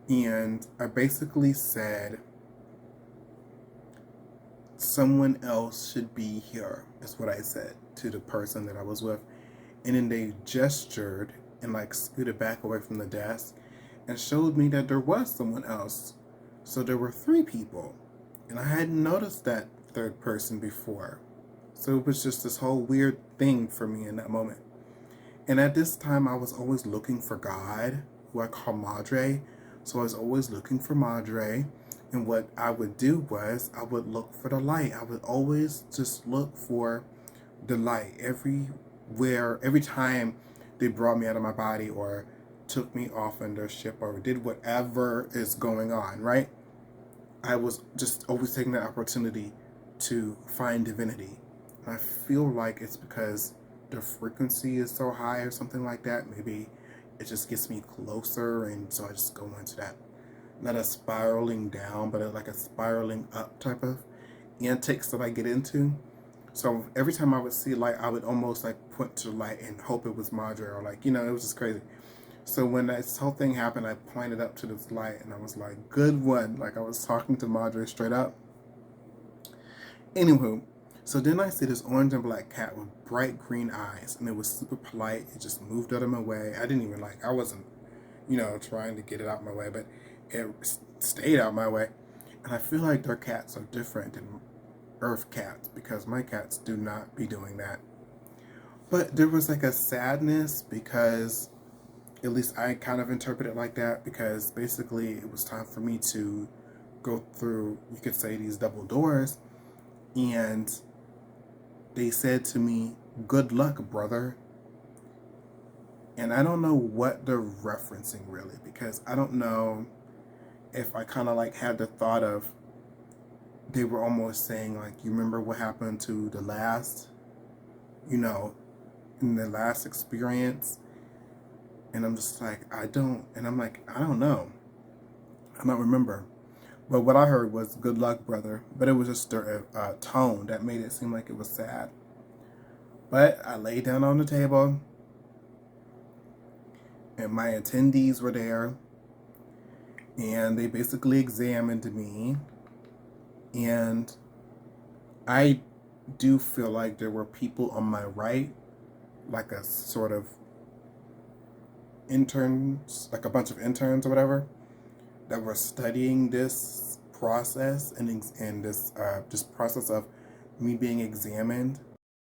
And I basically said, someone else should be here, is what I said to the person that I was with. And then they gestured and like scooted back away from the desk and showed me that there was someone else. So there were three people. And I hadn't noticed that third person before. So it was just this whole weird thing for me in that moment. And at this time, I was always looking for God, who I call Madre. So I was always looking for Madre. And what I would do was I would look for the light. I would always just look for the light everywhere. Every time they brought me out of my body or took me off in their ship or did whatever is going on, right? I was just always taking that opportunity to find divinity. And I feel like it's because the frequency is so high or something like that. Maybe it just gets me closer, and so I just go into that, not a spiraling down, but like a spiraling up type of antics that I get into. So every time I would see light, I would almost like point to the light and hope it was Madre, or like, it was just crazy. So when this whole thing happened, I pointed up to this light and I was like, good one. Like I was talking to Madre straight up. Anywho, so then I see this orange and black cat with bright green eyes, and it was super polite. It just moved out of my way. I wasn't, trying to get it out of my way, but it stayed out of my way. And I feel like their cats are different than Earth cats, because my cats do not be doing that. But there was like a sadness, because at least I kind of interpret it like that, because basically it was time for me to go through, you could say, these double doors. And they said to me, good luck, brother. And I don't know what they're referencing really, because I don't know if I kind of like had the thought of, they were almost saying like, you remember what happened to the last, in the last experience? And I'm just like, I don't know. I don't remember. But what I heard was good luck, brother. But it was just a tone that made it seem like it was sad. But I laid down on the table, and my attendees were there, and they basically examined me. And I do feel like there were people on my right, like a sort of interns, like a bunch of interns or whatever, that were studying this process and this process of me being examined